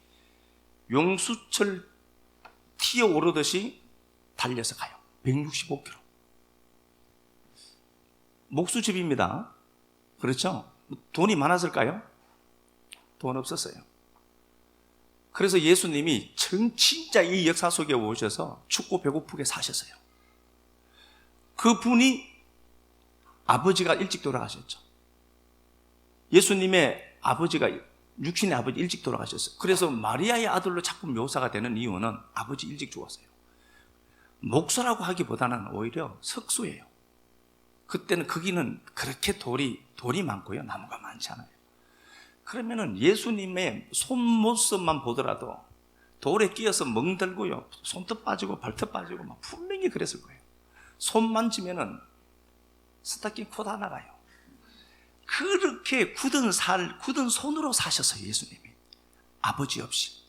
용수철 튀어오르듯이 달려서 가요. 165km. 목수집입니다. 그렇죠? 돈이 많았을까요? 돈 없었어요. 그래서 예수님이 진짜 이 역사 속에 오셔서 춥고 배고프게 사셨어요. 그분이 아버지가 일찍 돌아가셨죠. 예수님의 아버지가, 육신의 아버지 일찍 돌아가셨어요. 그래서 마리아의 아들로 자꾸 묘사가 되는 이유는 아버지 일찍 죽었어요. 목수라고 하기보다는 오히려 석수예요. 그때는 거기는 그렇게 돌이 많고요, 나무가 많지 않아요. 그러면은 예수님의 손모습만 보더라도 돌에 끼어서 멍들고요. 손톱 빠지고 발톱 빠지고 막 분명히 그랬을 거예요. 손 만지면은 스타킹 코 다 나가요. 그렇게 굳은 손으로 사셨어요, 예수님이. 아버지 없이.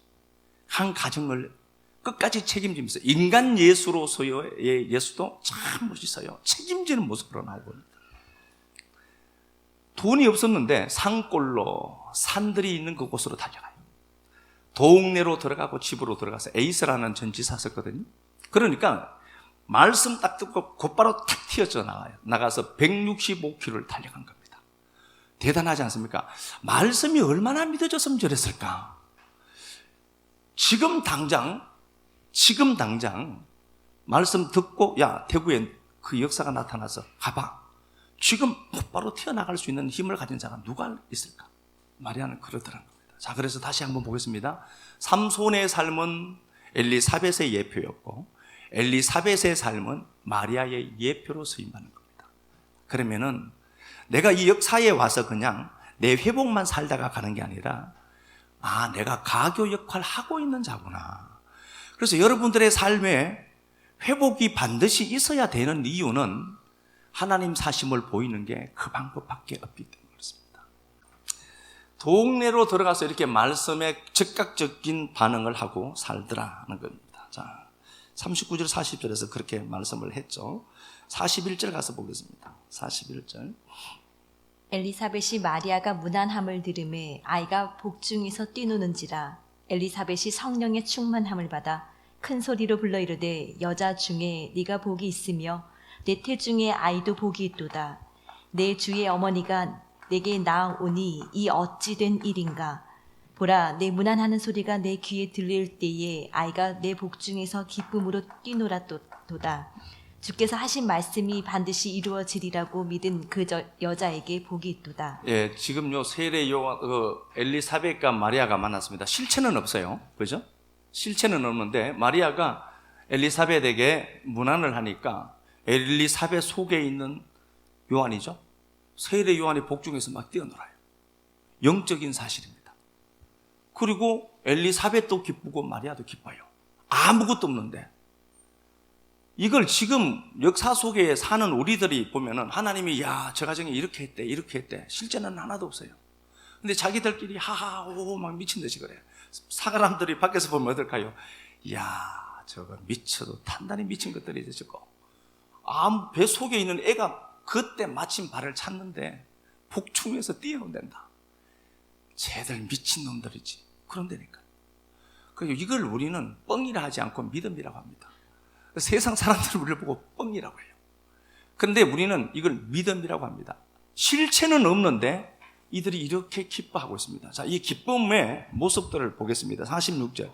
한 가정을 끝까지 책임지면서 인간 예수로서의 예수도 참 멋있어요. 책임지는 모습으로 나오거든요. 돈이 없었는데 산골로 산들이 있는 그곳으로 달려가요. 동네로 들어가고 집으로 들어가서 에이스라는 전지사 썼거든요. 그러니까 말씀 딱 듣고 곧바로 탁 튀어져 나가요. 나가서 165km를 달려간 겁니다. 대단하지 않습니까? 말씀이 얼마나 믿어졌으면 저랬을까? 지금 당장 말씀 듣고 야 대구에 그 역사가 나타나서 가봐. 지금 곧바로 튀어나갈 수 있는 힘을 가진 자가 누가 있을까? 마리아는 그러더라는 겁니다. 자, 그래서 다시 한번 보겠습니다. 삼손의 삶은 엘리사벳의 예표였고 엘리사벳의 삶은 마리아의 예표로 쓰임받는 겁니다. 그러면은 내가 이 역사에 와서 그냥 내 회복만 살다가 가는 게 아니라 내가 가교 역할을 하고 있는 자구나. 그래서 여러분들의 삶에 회복이 반드시 있어야 되는 이유는 하나님 사심을 보이는 게 그 방법밖에 없기 때문에 그렇습니다. 동네로 들어가서 이렇게 말씀에 즉각적인 반응을 하고 살더라는 겁니다. 자, 39절 40절에서 그렇게 말씀을 했죠. 41절 가서 보겠습니다. 41절. 엘리사벳이 마리아가 무난함을 들음에 아이가 복중에서 뛰노는지라. 엘리사벳이 성령의 충만함을 받아 큰 소리로 불러 이르되 여자 중에 네가 복이 있으며 내 태중에 아이도 복이 있도다. 내 주의 어머니가 내게 나오니 이 어찌 된 일인가. 보라, 내 무난하는 소리가 내 귀에 들릴 때에 아이가 내 복중에서 기쁨으로 뛰노라도다. 주께서 하신 말씀이 반드시 이루어지리라고 믿은 그 여자에게 복이 있도다. 예, 지금 세례 요한 엘리사벳과 마리아가 만났습니다. 실체는 없어요, 그죠? 실체는 없는데 마리아가 엘리사벳에게 문안을 하니까 엘리사벳 속에 있는 요한이죠. 세례 요한이 복중에서 막 뛰어놀아요. 영적인 사실입니다. 그리고 엘리사벳도 기쁘고 마리아도 기뻐요. 아무것도 없는데. 이걸 지금 역사 속에 사는 우리들이 보면은 하나님이 저 가정에 이렇게 했대. 실제는 하나도 없어요. 근데 자기들끼리 하하호호 막 미친 듯이 그래요. 사람들이 밖에서 보면 어떨까요? 저거 미쳐도 단단히 미친 것들이 저거. 배 속에 있는 애가 그때 마침 발을 찼는데 복중에서 뛰어온댄다. 쟤들 미친 놈들이지. 그런다니까. 그리고 이걸 우리는 뻥이라 하지 않고 믿음이라고 합니다. 세상 사람들은 우리를 보고 뻥이라고 해요. 그런데 우리는 이걸 믿음이라고 합니다. 실체는 없는데 이들이 이렇게 기뻐하고 있습니다. 자, 이 기쁨의 모습들을 보겠습니다. 46절.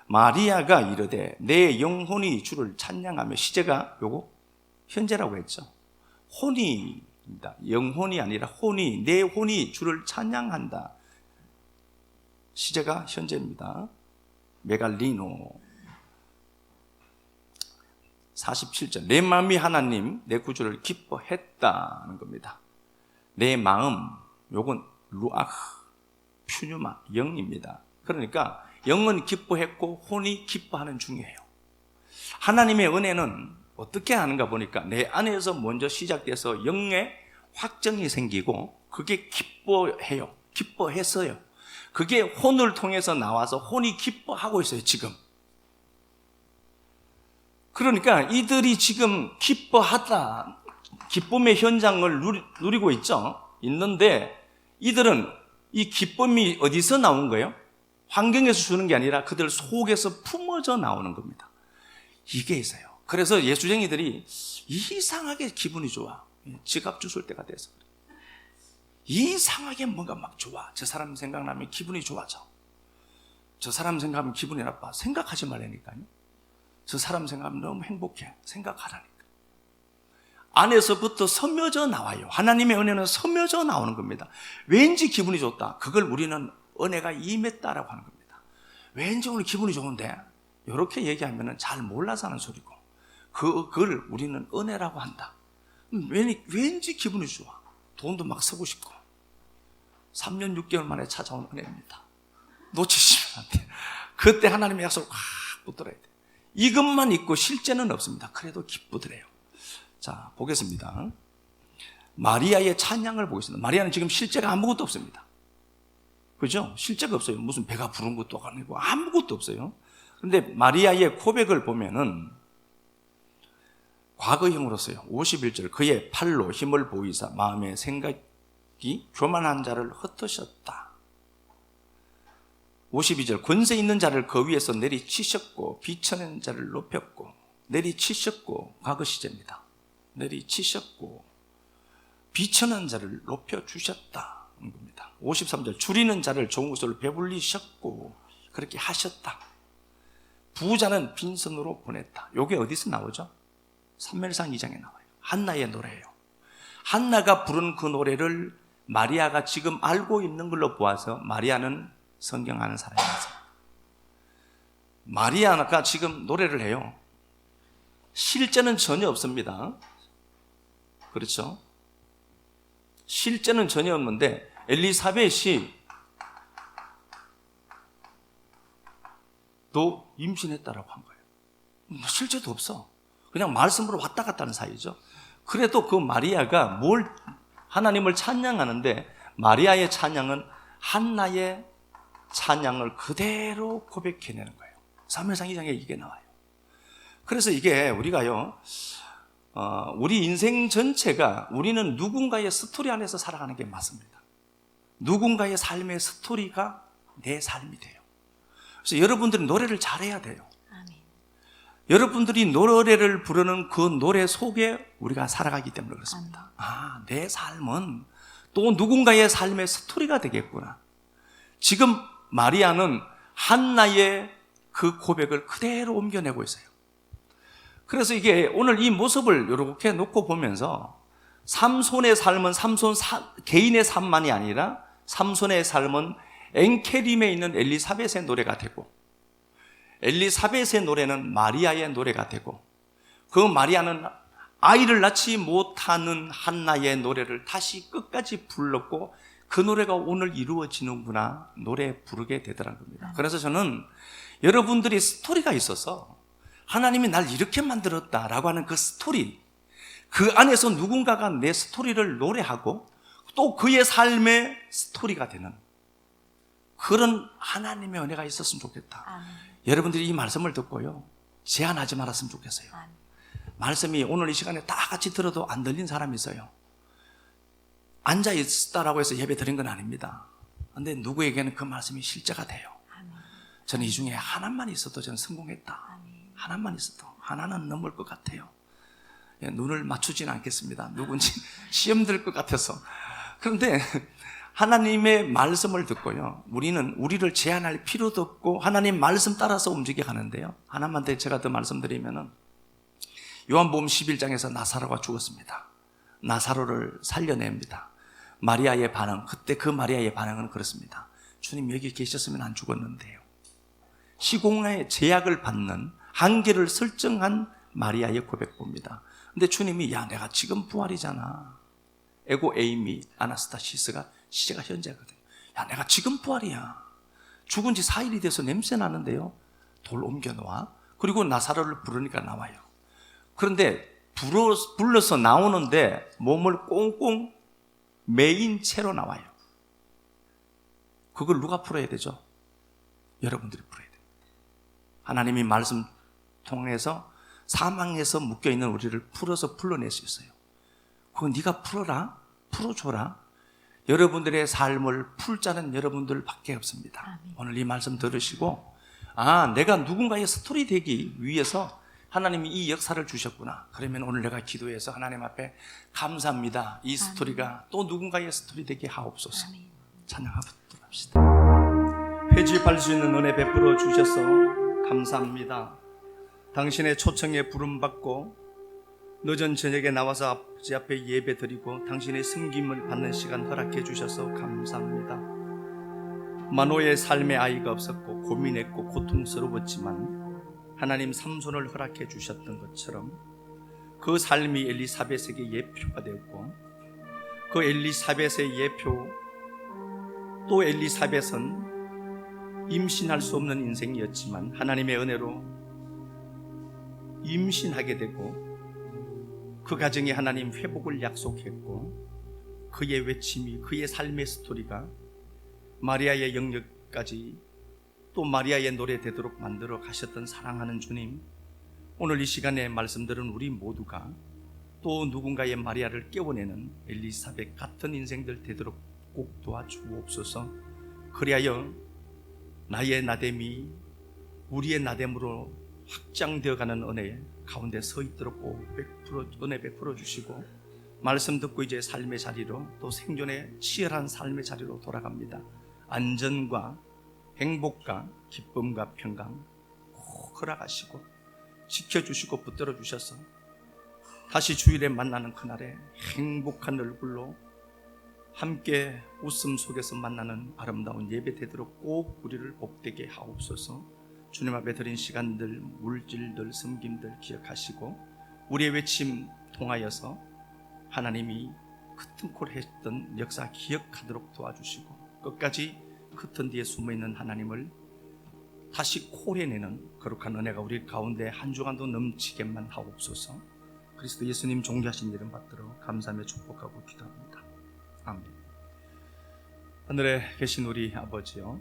마리아가 이르되 내 영혼이 주를 찬양하며, 시제가 요거 현재라고 했죠. 혼이입니다. 영혼이 아니라 혼이, 내 혼이 주를 찬양한다. 시제가 현재입니다. 메갈리노. 47절. 내 마음이 하나님 내 구주를 기뻐했다는 겁니다. 내 마음, 요건 루아흐, 퓨뉴마, 영입니다. 그러니까 영은 기뻐했고 혼이 기뻐하는 중이에요. 하나님의 은혜는 어떻게 하는가 보니까 내 안에서 먼저 시작돼서 영의 확정이 생기고 그게 기뻐해요. 기뻐했어요. 그게 혼을 통해서 나와서 혼이 기뻐하고 있어요, 지금. 그러니까 이들이 지금 기뻐하다, 기쁨의 현장을 누리고 있는데 이들은 이 기쁨이 어디서 나온 거예요? 환경에서 주는 게 아니라 그들 속에서 품어져 나오는 겁니다. 이게 있어요. 그래서 예수쟁이들이 이상하게 기분이 좋아. 지갑 주술 때가 돼서 이상하게 뭔가 막 좋아. 저 사람 생각나면 기분이 좋아져. 저 사람 생각하면 기분이 나빠. 생각하지 말라니까요. 저 사람 생각하면 너무 행복해. 생각하라니까. 안에서부터 섬여져 나와요. 하나님의 은혜는 섬여져 나오는 겁니다. 왠지 기분이 좋다. 그걸 우리는 은혜가 임했다라고 하는 겁니다. 왠지 오늘 기분이 좋은데 이렇게 얘기하면 잘 몰라서 하는 소리고, 그걸 우리는 은혜라고 한다. 왠지 기분이 좋아. 돈도 막 쓰고 싶고. 3년 6개월 만에 찾아온 은혜입니다. 놓치시면 안 돼요. 그때 하나님의 약속을 확 붙들어야 돼. 이것만 있고 실제는 없습니다. 그래도 기쁘더래요. 자, 보겠습니다. 마리아의 찬양을 보겠습니다. 마리아는 지금 실제가 아무것도 없습니다. 그죠? 실제가 없어요. 무슨 배가 부른 것도 아니고 아무것도 없어요. 그런데 마리아의 고백을 보면은 과거형으로서요. 51절 그의 팔로 힘을 보이사 마음의 생각이 교만한 자를 흩으셨다. 52절 권세 있는 자를 그 위에서 내리치셨고 비천한 자를 높였고 내리치셨고 과거 시제입니다. 내리치셨고 비천한 자를 높여주셨다 겁니다. 53절 줄이는 자를 좋은 것으로 배불리셨고 그렇게 하셨다. 부자는 빈손으로 보냈다. 이게 어디서 나오죠? 사무엘상 2장에 나와요. 한나의 노래예요. 한나가 부른 그 노래를 마리아가 지금 알고 있는 걸로 보아서 마리아는 성경 아는 사람이었어요. 마리아가 지금 노래를 해요. 실제는 전혀 없습니다. 그렇죠? 실제는 전혀 없는데 엘리사벳이 또 임신했다라고 한 거예요. 실제도 없어. 그냥 말씀으로 왔다 갔다 하는 사이죠. 그래도 그 마리아가 하나님을 찬양하는데 마리아의 찬양은 한나의 찬양을 그대로 고백해내는 거예요. 사무엘상 2장에 이게 나와요. 그래서 이게 우리가요, 우리 인생 전체가 우리는 누군가의 스토리 안에서 살아가는 게 맞습니다. 누군가의 삶의 스토리가 내 삶이 돼요. 그래서 여러분들이 노래를 잘해야 돼요. 아멘. 여러분들이 노래를 부르는 그 노래 속에 우리가 살아가기 때문에 그렇습니다. 아, 내 삶은 또 누군가의 삶의 스토리가 되겠구나. 지금 마리아는 한나의 그 고백을 그대로 옮겨내고 있어요. 그래서 이게 오늘 이 모습을 이렇게 놓고 보면서 삼손의 삶은 개인의 삶만이 아니라 삼손의 삶은 엔케림에 있는 엘리사벳의 노래가 되고 엘리사벳의 노래는 마리아의 노래가 되고 그 마리아는 아이를 낳지 못하는 한나의 노래를 다시 끝까지 불렀고 그 노래가 오늘 이루어지는구나 노래 부르게 되더란 겁니다. 그래서 저는 여러분들이 스토리가 있어서 하나님이 날 이렇게 만들었다라고 하는 그 스토리, 그 안에서 누군가가 내 스토리를 노래하고 또 그의 삶의 스토리가 되는 그런 하나님의 은혜가 있었으면 좋겠다. 아멘. 여러분들이 이 말씀을 듣고요 제한하지 말았으면 좋겠어요. 아멘. 말씀이 오늘 이 시간에 다 같이 들어도 안 들린 사람이 있어요. 앉아있다라고 해서 예배 드린 건 아닙니다. 그런데 누구에게는 그 말씀이 실제가 돼요. 아멘. 저는 이 중에 하나만 있어도 저는 성공했다. 아멘. 하나만 있어도 하나는 넘을 것 같아요. 눈을 맞추지는 않겠습니다. 누군지 시험 들 것 같아서. 그런데 하나님의 말씀을 듣고요 우리는 우리를 제한할 필요도 없고 하나님 말씀 따라서 움직여 가는데요 하나만 제가 더 말씀드리면은 요한복음 11장에서 나사로가 죽었습니다. 나사로를 살려냅니다. 마리아의 반응, 그때 그 마리아의 반응은 그렇습니다. 주님 여기 계셨으면 안 죽었는데요. 시공의 제약을 받는 한계를 설정한 마리아의 고백 봅니다. 근데 주님이 야 내가 지금 부활이잖아. 에고 에이미 아나스타시스가 시제가 현재거든요. 야 내가 지금 부활이야. 죽은 지 4일이 돼서 냄새 나는데요 돌 옮겨놓아. 그리고 나사로를 부르니까 나와요. 그런데 불러서 나오는데 몸을 꽁꽁 매인 채로 나와요. 그걸 누가 풀어야 되죠? 여러분들이 풀어야 돼요. 하나님이 말씀 통해서 사망에서 묶여있는 우리를 풀어서 풀어낼 수 있어요. 그거 네가 풀어라, 풀어줘라. 여러분들의 삶을 풀 자는 여러분들밖에 없습니다. 아멘. 오늘 이 말씀 들으시고 아 내가 누군가의 스토리 되기 위해서 하나님이 이 역사를 주셨구나. 그러면 오늘 내가 기도해서 하나님 앞에 감사합니다. 이 스토리가 또 누군가의 스토리 되게 하옵소서. 찬양하도록 합시다. 회집할 수 있는 은혜 베풀어 주셔서 감사합니다. 당신의 초청에 부름받고 늦은 저녁에 나와서 아버지 앞에 예배 드리고 당신의 섬김을 받는 시간 허락해 주셔서 감사합니다. 마노의 삶에 아이가 없었고 고민했고 고통스러웠지만 하나님 삼손을 허락해 주셨던 것처럼 그 삶이 엘리사벳에게 예표가 되었고 그 엘리사벳의 예표 또 엘리사벳은 임신할 수 없는 인생이었지만 하나님의 은혜로 임신하게 되고 그 가정에 하나님 회복을 약속했고 그의 외침이, 그의 삶의 스토리가 마리아의 영역까지 또 마리아의 노래 되도록 만들어 가셨던 사랑하는 주님, 오늘 이 시간에 말씀 들은 우리 모두가 또 누군가의 마리아를 깨워내는 엘리사벳 같은 인생들 되도록 꼭 도와주옵소서. 그리하여 나의 나됨이 우리의 나됨으로 확장되어가는 은혜 가운데 서 있도록 꼭 은혜 베풀어 주시고, 말씀 듣고 이제 삶의 자리로, 또 생존의 치열한 삶의 자리로 돌아갑니다. 안전과 행복과 기쁨과 평강 꼭 허락하시고 지켜주시고 붙들어 주셔서 다시 주일에 만나는 그날에 행복한 얼굴로 함께 웃음 속에서 만나는 아름다운 예배 되도록 꼭 우리를 복되게 하옵소서. 주님 앞에 드린 시간들, 물질들, 섬김들 기억하시고 우리의 외침 통하여서 하나님이 큰 콜 했던 역사 기억하도록 도와주시고, 끝까지 그 튼 뒤에 숨어있는 하나님을 다시 콜해내는 거룩한 은혜가 우리 가운데 한 주간도 넘치게만 하옵소서. 그리스도 예수님 존귀하신 이름 받들어 감사하며 축복하고 기도합니다. 아멘. 하늘에 계신 우리 아버지요,